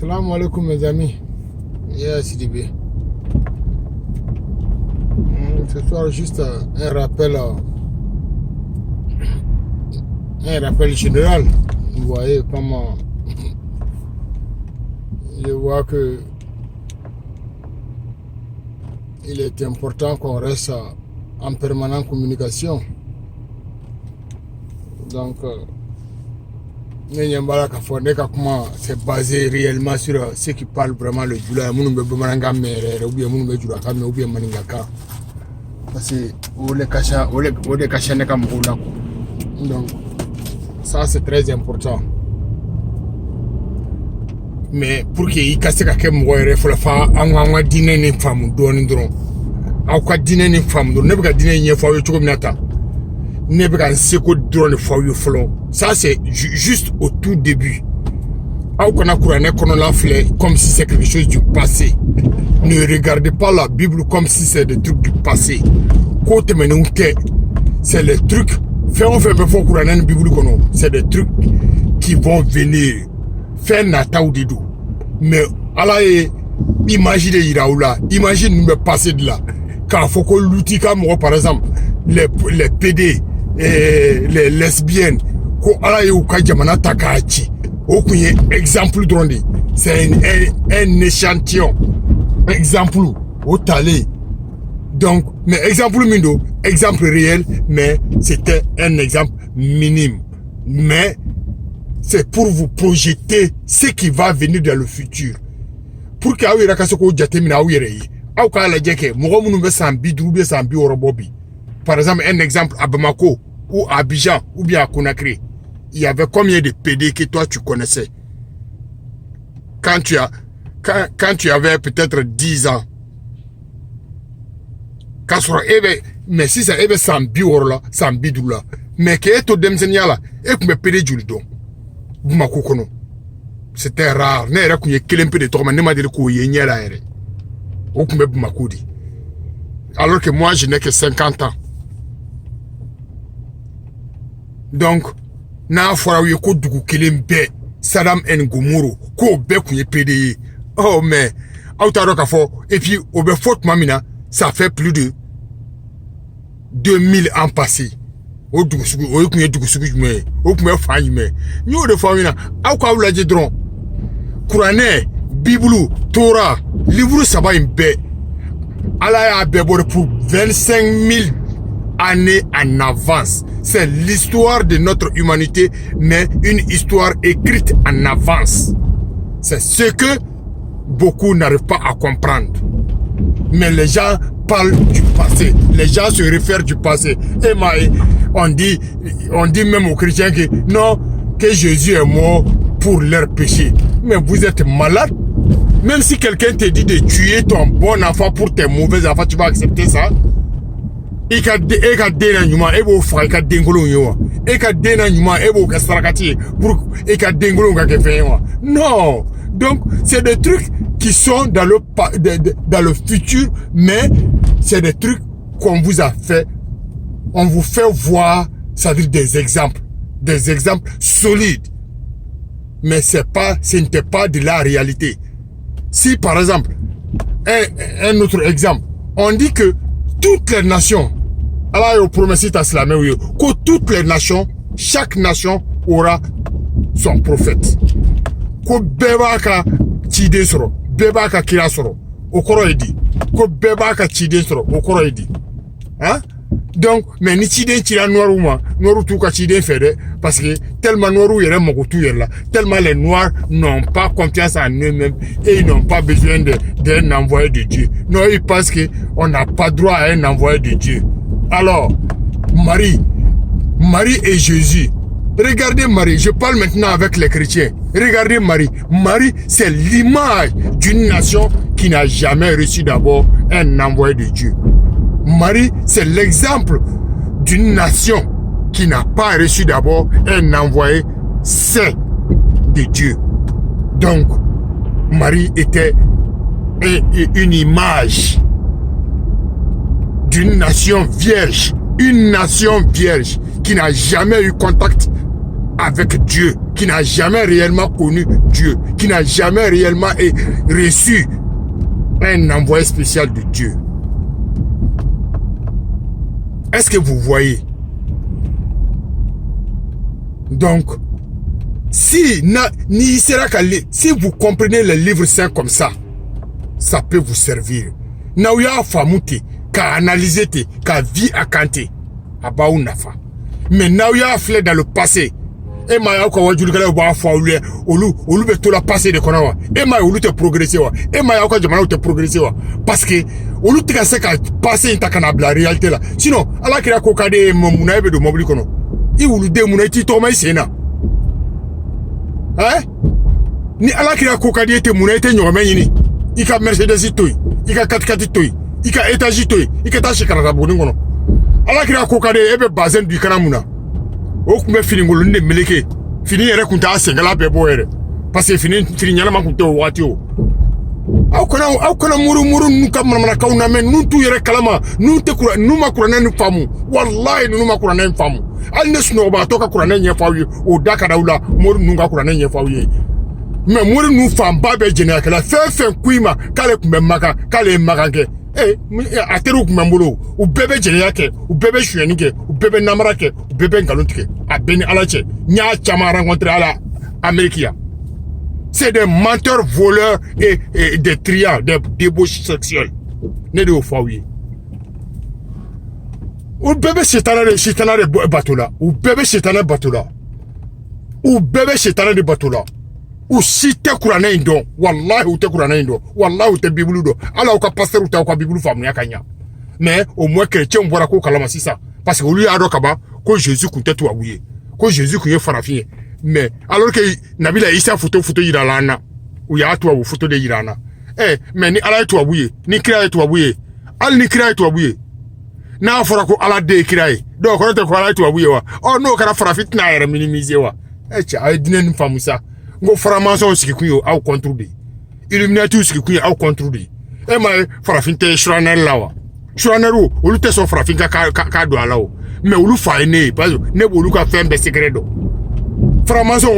Salam alaikum mes amis. Yes, Sidibé. Ce soir, juste un rappel général. Vous voyez comment je vois que il est important qu'on reste en permanente communication. Donc, c'est basé réellement sur ceux qui parlent vraiment le Djoula, ou bien ou bien Maningaka. Parce que donc, ça c'est très important. Mais pour qu'il y ait quelqu'un qui faut le faire, on dîner une femme, on dîner une femme, on ne peut pas dîner une femme, ça c'est juste au tout début. Comme si c'est quelque chose du passé. Ne regardez pas la Bible comme si c'est des trucs du passé. C'est les trucs. C'est des trucs qui vont venir. Faire Nataou Didou. Mais Allah est imaginez Iraoula. Imagine nous me passer de là. Quand faut qu'on l'outil comme par exemple les PD. Les lesbiennes ko ala yo ka jamana takachi o kunye exemple drondi c'est un échantillon exemple au talé donc mais exemple mindo exemple réel mais c'était un exemple minime mais c'est pour vous projeter ce qui va venir dans le futur pour que awira kasoko jatemina awire aw ka la jeke mo munu be sambi dubé sambi orobobi. Par exemple, un exemple à Bamako ou à Abidjan ou bien à Conakry. Il y avait combien de PD que toi tu connaissais quand tu avais peut-être 10 ans. Mais si ça avait 100 biorla, 100 bidoula. Mais que to demsenia là, et que me PD juldo. Bamako kono. C'était rare. Ne era kunye kelempe de torma ne ma dire ko yenye la ere. O kume Bamako di. Alors que moi je n'ai que 50 ans. Donc, na fora wi ko dugu kelembe Saddam en Gomoro ko be kunye PDI. Oh mais auta fo et puis au be faute mamina ça fait plus de 2000 ans passés. O dugu sugu o kunye dugu sugu me o kunye fanyi me. Ni o de famina au ka wula je dron. Qur'an, Bible, Torah, livre saba imbe. Allah a bébé pour 25 000 années en avance. C'est l'histoire de notre humanité, mais une histoire écrite en avance. C'est ce que beaucoup n'arrivent pas à comprendre. Mais les gens parlent du passé. Les gens se réfèrent du passé. Et on dit même aux chrétiens que non, que Jésus est mort pour leurs péchés. Mais vous êtes malade. Même si quelqu'un te dit de tuer ton bon enfant pour tes mauvais enfants, tu vas accepter ça? Non. Donc, c'est des trucs qui sont dans le futur, mais c'est des trucs qu'on vous a fait. On vous fait voir, c'est-à-dire des exemples solides. Mais ce n'était pas de la réalité. Si par exemple, un autre exemple, on dit que toutes les nations, Allah a promis que toutes les nations, chaque nation aura son prophète. Que bebaka chide soro, bebaka kira soro, okoro edi. Que bebaka chide soro, okoro edi. Hein? Donc, mais ni chide chira noiru tout ka chide fede, parce que tellement noiru yere mokotu yela, tellement les noirs n'ont pas confiance en eux-mêmes et ils n'ont pas besoin d'un envoyé de Dieu. Non, ils pensent qu'on n'a pas droit à un envoyé de Dieu. Alors, Marie et Jésus. Regardez Marie, je parle maintenant avec les chrétiens. Regardez Marie. Marie, c'est l'image d'une nation qui n'a jamais reçu d'abord un envoyé de Dieu. Marie, c'est l'exemple d'une nation qui n'a pas reçu d'abord un envoyé saint de Dieu. Donc, Marie était une image d'une nation vierge. Une nation vierge qui n'a jamais eu contact avec Dieu, qui n'a jamais réellement connu Dieu, qui n'a jamais réellement reçu un envoyé spécial de Dieu. Est-ce que vous voyez? Donc, si vous comprenez les livres saints comme ça peut vous servir. Naouya famouté, ka analysé, ka vie à kanté, abaou nafa. Mais naouya flé dans le passé. Et ma y'a quoi wajulukala ou ba faoulé, olu be to la passé de konawa. Et ma olu te progresser wa. Et ma y'a quoi jamana te progresser wa. Parce que olu te kase ka passé intakana la réalité là. Sinon, ala kira kokade mumuna ebe do mobili kono. I ulu de muna ti to mai sena. Hein? Ni ala kira kokade te muna te nyome yini. Ika Mercedes toy, ika 4x4 toy, ika étage toy, ika ta shikara boni kono. Ala kira kokade ebe bazen du kana muna. O kumbe fini ngolo nde meleke. Fini yere kunta sengala bebo yere. Parce que fini nyala ma kunta wati o. Au kana muru nuka mana kauna men nuntu yere kalama nunte kura numa kurana ni famu. Wallahi numa kurana ni famu. Al ne suno ba toka kurana nye fawi o daka daula muru nunga kurana nye fawi. Mais muru nu fam babe jene kala fe kuima kale kumbe maka kale makange. Ateru kumambolo u bebe jene yake u bebe shuyenike u bebe namarake u bebe ngalontike a beni alache nya chama rencontré à la Amérique. C'est des menteurs voleurs et des triants, des débauches sexuelles. Ne de fawi. U bebe shitana de batola u bebe shitana batola u bebe shitana de batola ou si te kurana indo wallahi ou te kurana indo wallahi ou te bibulu do ala ou ka pasteur ou ta ou ka bibulu famu yakanya mais au moins chrétien on voit ko kalama sisa parce que lui ado kaba ko Jésus kunte to awuye ko Jésus kunye farafie mais alors que nabila isa photo yiralana ou ya to photo de yirana mais ni ala to awuye ni kira to awuye al ni kira to awuye na fora ko ala de kira do ko te ko ala to awuye wa oh no kara farafit na yere minimiser wa ay dinen famu sa ngo franc-maçon ski kuyo au contrôler illuminati ski kuyo au contrôler e ma farafinte shraner lawa shraneru olu te so farafinka ka do alawo mais olu fa ene parce ne bolu ka fembe secreto franc-maçon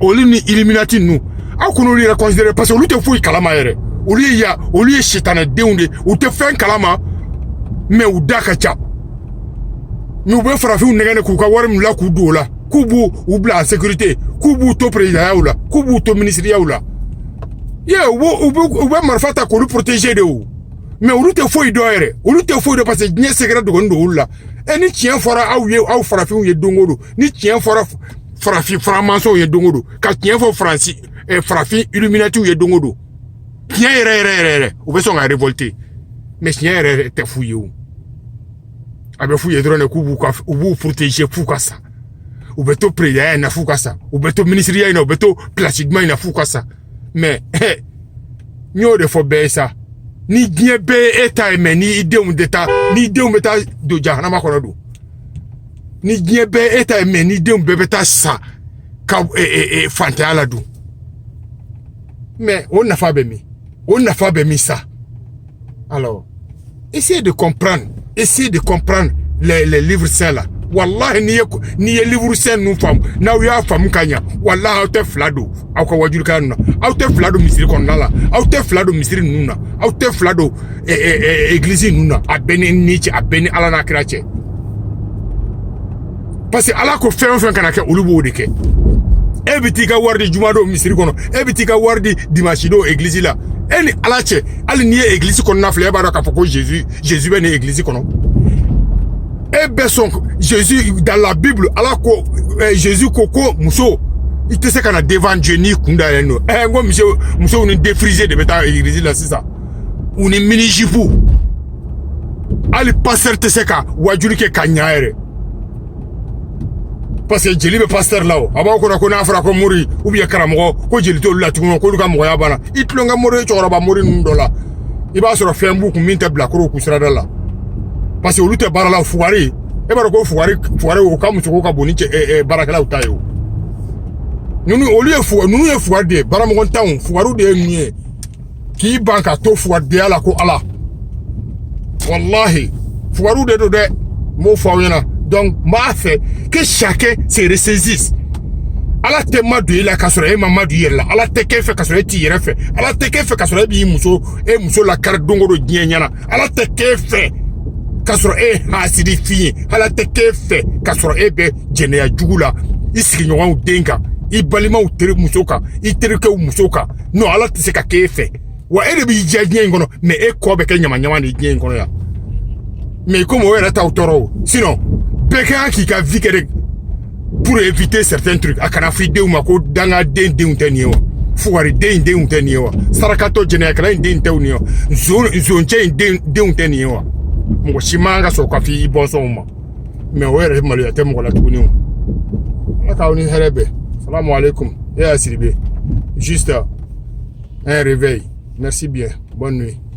olu ni illuminati nu au kono li considérer parce que olu te fou kalama yere olu ye shitana deunde ou te fen kalama mais ou daka cha nous be farafin negane ku ka warim la ku do la kubu ou bla sécurité kubu to président yaoula kubu to ministre yaoula ou marfata ko lu protéger de ou mais ou te foi doere ou te foi de parce que nie secret de gondo la eni tien fora au farafin ye dongodo ni tien fora farafin franc-maçon ye dongodo ka tien fo franci farafin illuminati ye dongodo tien re ou be so nga révolter mais tien re te fouye ou abe fouye drone kubu ka ou protéger fou ça ou beto président na fuka ça ou beto ministère ina beto placiquement ina fuka ça mais nyo de fo be ça ni bien be état mais ni idée d'état ni idée meta do jahannama kono do ni bien be état mais ni idée beta ça ka fanta ala do mais on n'a pas besoin ça. Alors essayez de comprendre les livres saints là. Wallahi ni ye livre saint nous fam na we afam kanya wallahi auto flado akwa wajul kanuna auto flado misiri konala auto flado misiri nuna auto flado église nuna abeni nichi abeni ala na krache parce que ala ko fen kana ke ulubo deke ebitika wardi jumado misiri kono ebitika wardi dimanche do église la eni alache ali ni église kono na fle ba ka foko Jésus ben église kono. Et beson Jésus dans la Bible alors que Jésus koko muso il te sait qu'on a devant Dieu ni kunda eno ngo muso on défrisé de beta église là c'est ça on est mini jipu ali pasteur te sait ka wajuri ke kanyaere parce que jeli be pasteur là aba ko na afra ko muri ou bien karamo ko jeli to la tuno ko luka mo ya bana itlonga mori choro ba mori ndola iba soro fembu ku minta bla ko ku srada là parce que olu te bara la fuari e bara ko fuari o kamu ko ka boni barakala utayo nunu olu e fuari de bara mo kontan fuaru de nie ki banka to fuari de ala ko ala wallahi fuaru de do de mo fawena Donc, m'a fait que chacun se ressaisisse. Ala te madu ila kasoro e mamadu yella ala te ke fe kasoro e ti yere fe ala te ke fe kasoro e bi muso la kar dongoro dinyana ala te ke fe kasoro e hasidi fi ala te ke fe kasoro e be jene ya jugula isigi nyowa u denga I balima u tere musoka I tere ke u musoka no ala te se ka ke fe wa e bi janye ngono me e ko be ke nyama nyama ni janye ngono ya mais comme on est autoro sinon beka ki ka vikere pour éviter certains trucs a kana fi de ma ko danga den teniyo fuwari den teniyo sarakato jene kala den teniyo zone chain den teniyo mo shimanga so ka fi bonso mo mais were malu ya temo la tuniyo aka oni herebe salam alaikum ya siribe juste un réveil merci bien bonne nuit.